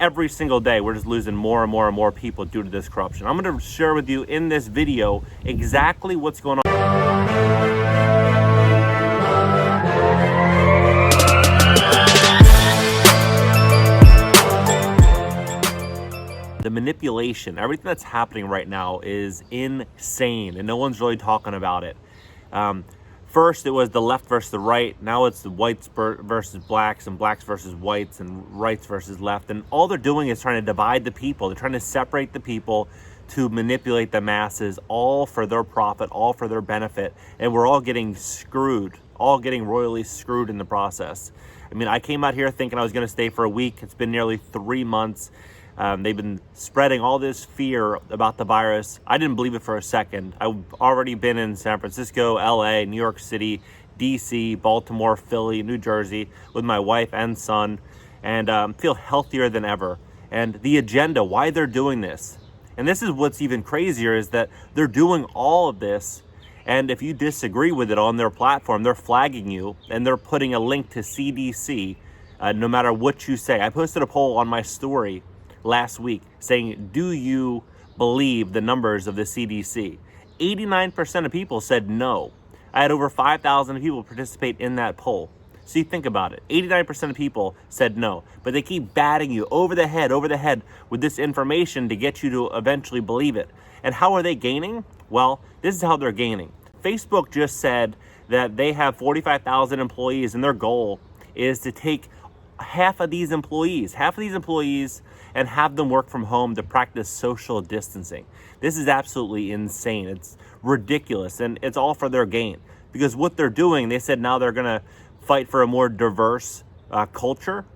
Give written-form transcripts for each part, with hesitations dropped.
every single day we're just losing more and more and more people due to this corruption. I'm going to share with you in this video exactly what's going on. The manipulation, everything that's happening right now is insane, and no one's really talking about it. First, it was the left versus the right. Now it's the whites versus blacks, and blacks versus whites, and rights versus left. And all they're doing is trying to divide the people. They're trying to separate the people to manipulate the masses, all for their profit, all for their benefit. And we're all getting screwed, all getting royally screwed in the process. I mean, I came out here thinking I was going to stay for a week. It's been nearly 3 months. They've been spreading all this fear about the virus. I didn't believe it for a second. I've already been in San Francisco, LA, New York City, DC, Baltimore, Philly, New Jersey with my wife and son, and feel healthier than ever. And the agenda, why they're doing this. And this is what's even crazier, is that they're doing all of this, and if you disagree with it on their platform, they're flagging you, and they're putting a link to CDC, no matter what you say. I posted a poll on my story last week saying, do you believe the numbers of the CDC? 89% of people said no. I had over 5,000 people participate in that poll. So you think about it. 89% of people said no, but they keep batting you over the head with this information to get you to eventually believe it. And how are they gaining? Well, this is how they're gaining. Facebook just said that they have 45,000 employees, and their goal is to take half of these employees and have them work from home to practice social distancing. This is absolutely insane. It's ridiculous, and it's all for their gain. Because what they're doing, they said now they're going to fight for a more diverse culture,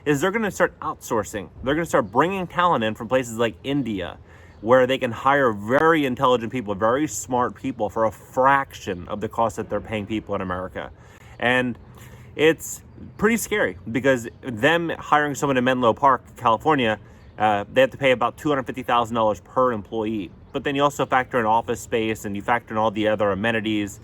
is they're going to start outsourcing. They're going to start bringing talent in from places like India, where they can hire very intelligent people, very smart people for a fraction of the cost that they're paying people in America. And it's pretty scary, because them hiring someone in Menlo Park, California, they have to pay about $250,000 per employee. But then you also factor in office space, and you factor in all the other amenities.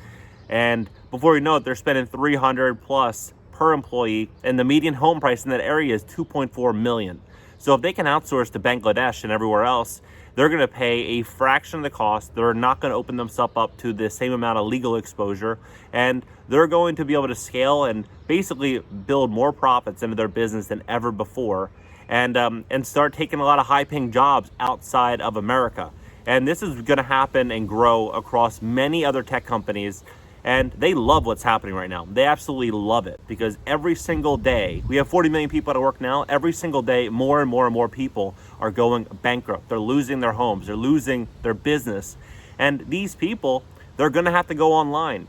And before you know it, they're spending $300 plus per employee, and the median home price in that area is $2.4 million. So if they can outsource to Bangladesh and everywhere else, they're going to pay a fraction of the cost. They're not going to open themselves up to the same amount of legal exposure, and they're going to be able to scale and basically build more profits into their business than ever before, and start taking a lot of high-paying jobs outside of America. And this is going to happen and grow across many other tech companies. And they love what's happening right now. They absolutely love it, because every single day, we have 40 million people at work now. Every single day, more and more and more people are going bankrupt. They're losing their homes. They're losing their business. And these people, they're going to have to go online.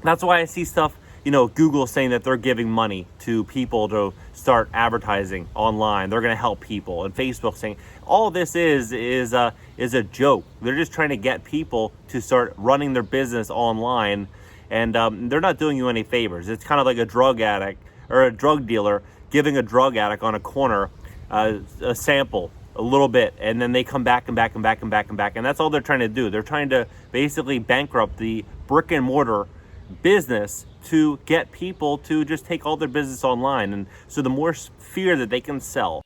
That's why I see stuff, Google saying that they're giving money to people to start advertising online. They're going to help people. And Facebook saying all of this is a joke. They're just trying to get people to start running their business online, and they're not doing you any favors. It's kind of like a drug addict or a drug dealer giving a drug addict on a corner a sample, a little bit, and then they come back and back and back and back and back. And that's all they're trying to do. They're trying to basically bankrupt the brick and mortar business to get people to just take all their business online. And so the more fear that they can sell,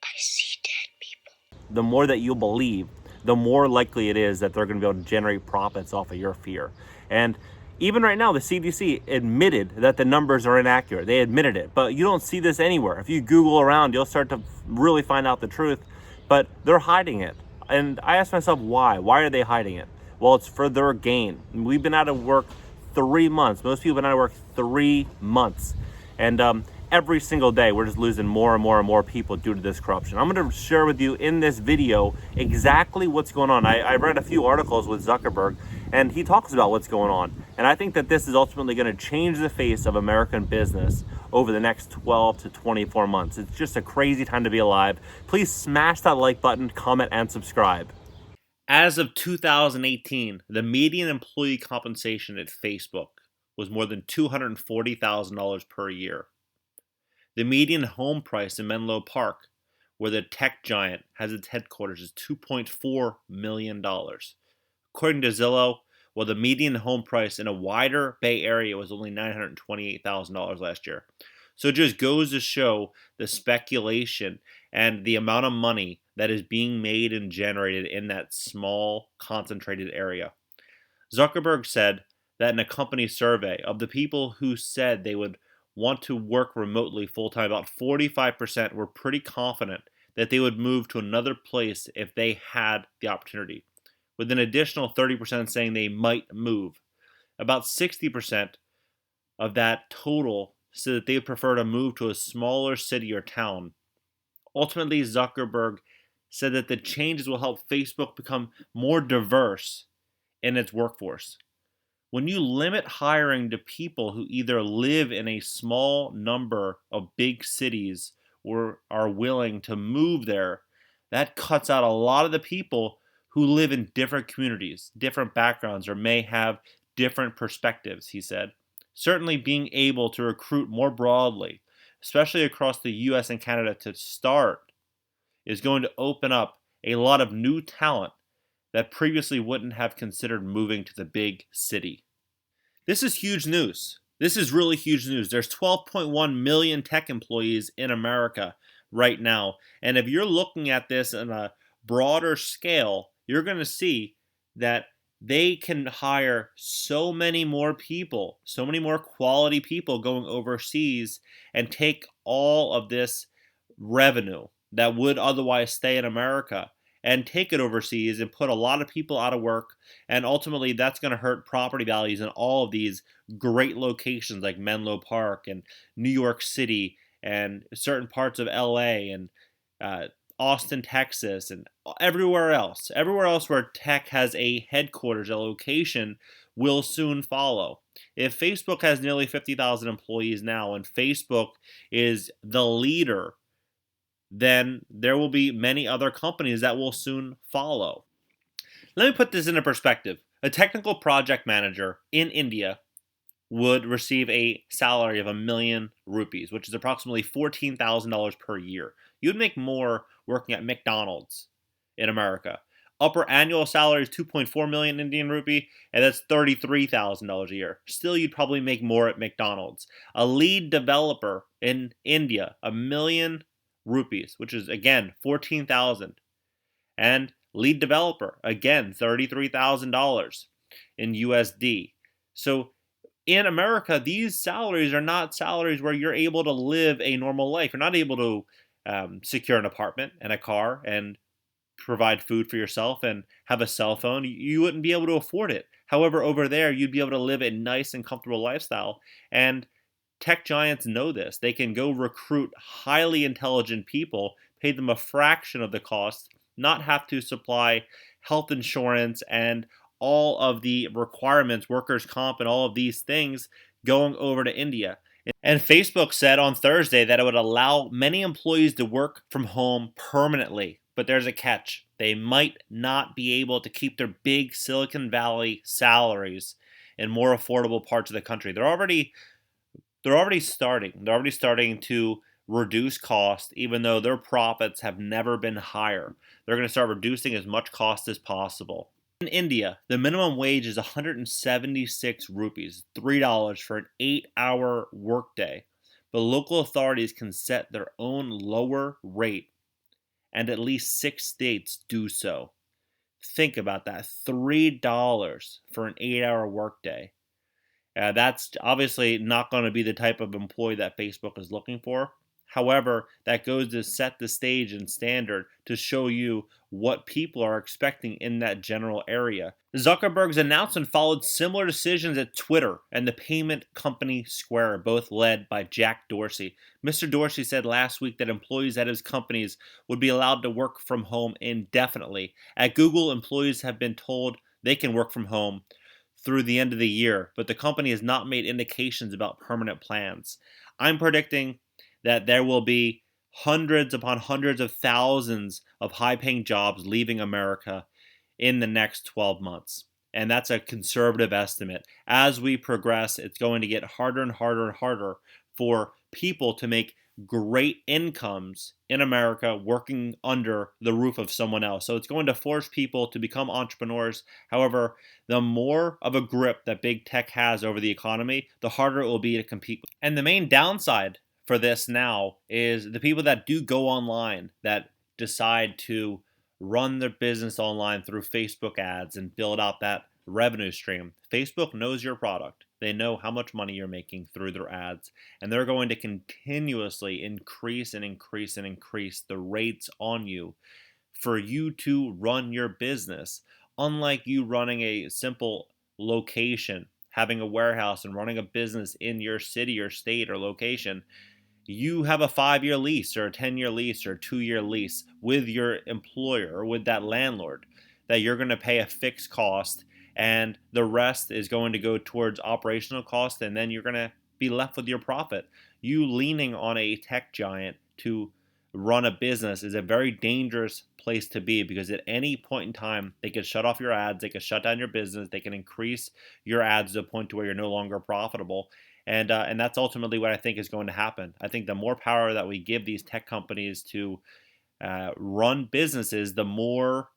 I see dead people, the more that you believe, the more likely it is that they're going to be able to generate profits off of your fear. And even right now, the CDC admitted that the numbers are inaccurate. They admitted it, but you don't see this anywhere. If you Google around, you'll start to really find out the truth, but they're hiding it. And I ask myself, why? Why are they hiding it? Well, it's for their gain. We've been out of work 3 months. Most people have been out of work 3 months. And every single day, we're just losing more and more and more people due to this corruption. I'm going to share with you in this video exactly what's going on. I read a few articles with Zuckerberg, and he talks about what's going on. And I think that this is ultimately going to change the face of American business over the next 12 to 24 months. It's just a crazy time to be alive. Please smash that like button, comment, and subscribe. As of 2018, the median employee compensation at Facebook was more than $240,000 per year. The median home price in Menlo Park, where the tech giant has its headquarters, is $2.4 million. According to Zillow, the median home price in a wider Bay Area was only $928,000 last year. So it just goes to show the speculation and the amount of money that is being made and generated in that small, concentrated area. Zuckerberg said that in a company survey of the people who said they would want to work remotely full time, about 45% were pretty confident that they would move to another place if they had the opportunity, with an additional 30% saying they might move. About 60% of that total said that they would prefer to move to a smaller city or town. Ultimately, Zuckerberg said that the changes will help Facebook become more diverse in its workforce. When you limit hiring to people who either live in a small number of big cities or are willing to move there, that cuts out a lot of the people who live in different communities, different backgrounds, or may have different perspectives, he said. Certainly, being able to recruit more broadly, especially across the US and Canada to start, is going to open up a lot of new talent that previously wouldn't have considered moving to the big city. This is huge news. This is really huge news. There's 12.1 million tech employees in America right now. And if you're looking at this on a broader scale, you're going to see that they can hire so many more people, so many more quality people going overseas and take all of this revenue that would otherwise stay in America and take it overseas and put a lot of people out of work. And ultimately, that's going to hurt property values in all of these great locations like Menlo Park and New York City and certain parts of LA and Austin, Texas, and everywhere else. Everywhere else where tech has a headquarters, a location, will soon follow. If Facebook has nearly 50,000 employees now and Facebook is the leader, then there will be many other companies that will soon follow. Let me put this into perspective. A technical project manager in India would receive a salary of 1,000,000 rupees, which is approximately $14,000 per year. You'd make more working at McDonald's in America. Upper annual salary is 2.4 million Indian rupee, and that's $33,000 a year. Still, you'd probably make more at McDonald's. A lead developer in India, 1,000,000 rupees, which is again 14,000, and lead developer again $33,000 in USD. So in America, these salaries are not salaries where you're able to live a normal life. You're not able to secure an apartment and a car and provide food for yourself and have a cell phone. You wouldn't be able to afford it. However, over there, you'd be able to live a nice and comfortable lifestyle. And tech giants know this. They can go recruit highly intelligent people, pay them a fraction of the cost, not have to supply health insurance and all of the requirements, workers' comp, and all of these things going over to India. And Facebook said on Thursday that it would allow many employees to work from home permanently. But there's a catch. They might not be able to keep their big Silicon Valley salaries in more affordable parts of the country. They're already starting. They're already starting to reduce cost, even though their profits have never been higher. They're going to start reducing as much cost as possible. In India, the minimum wage is 176 rupees, $3 for an 8-hour workday. But local authorities can set their own lower rate, and at least 6 states do so. Think about that, $3 for an 8-hour workday. That's obviously not going to be the type of employee that Facebook is looking for. However, that goes to set the stage and standard to show you what people are expecting in that general area. Zuckerberg's announcement followed similar decisions at Twitter and the payment company Square, both led by Jack Dorsey. Mr. Dorsey said last week that employees at his companies would be allowed to work from home indefinitely. At Google, employees have been told they can work from home through the end of the year, but the company has not made indications about permanent plans. I'm predicting that there will be hundreds upon hundreds of thousands of high-paying jobs leaving America in the next 12 months. And that's a conservative estimate. As we progress, it's going to get harder and harder and harder for people to make great incomes in America working under the roof of someone else. So it's going to force people to become entrepreneurs. However, the more of a grip that big tech has over the economy, the harder it will be to compete. And the main downside for this now is the people that do go online, that decide to run their business online through Facebook ads and build out that revenue stream. Facebook knows your product. They know how much money you're making through their ads, and they're going to continuously increase and increase and increase the rates on you for you to run your business. Unlike you running a simple location, having a warehouse and running a business in your city or state or location, you have a 5-year lease or a 10-year lease or a 2-year lease with your employer or with that landlord that you're going to pay a fixed cost, and the rest is going to go towards operational cost, and then you're going to be left with your profit. You leaning on a tech giant to run a business is a very dangerous place to be, because at any point in time they could shut off your ads, they could shut down your business, they can increase your ads to a point to where you're no longer profitable. And that's ultimately what I think is going to happen. I think the more power that we give these tech companies to run businesses, the more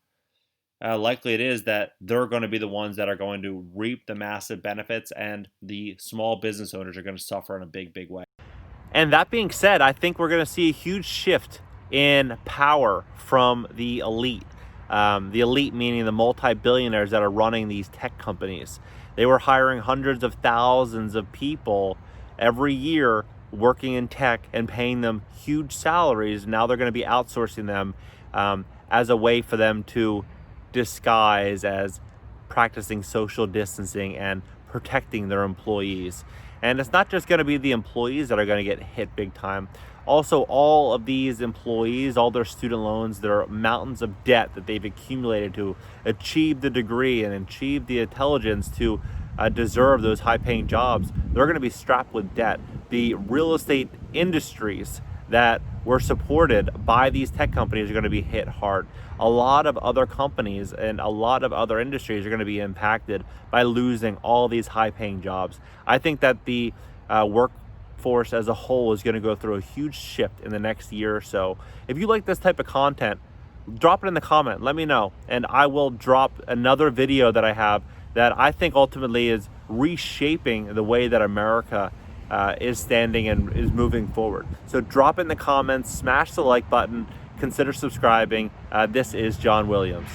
likely it is that they're going to be the ones that are going to reap the massive benefits, and the small business owners are going to suffer in a big, big way. And that being said, I think we're going to see a huge shift in power from the elite. The elite meaning the multi-billionaires that are running these tech companies. They were hiring hundreds of thousands of people every year working in tech and paying them huge salaries. Now they're going to be outsourcing them as a way for them to disguise as practicing social distancing and protecting their employees. And it's not just going to be the employees that are going to get hit big time. Also, all of these employees, all their student loans, their mountains of debt that they've accumulated to achieve the degree and achieve the intelligence to deserve those high-paying jobs, they're going to be strapped with debt. The real estate industries that were supported by these tech companies are going to be hit hard. A lot of other companies and a lot of other industries are going to be impacted by losing all these high-paying jobs. I think that the workforce as a whole is going to go through a huge shift in the next year or so. If you like this type of content, drop it in the comment. Let me know, and I will drop another video that I have that I think ultimately is reshaping the way that America is standing and is moving forward. So drop it in the comments, smash the like button, consider subscribing. This is John Williams.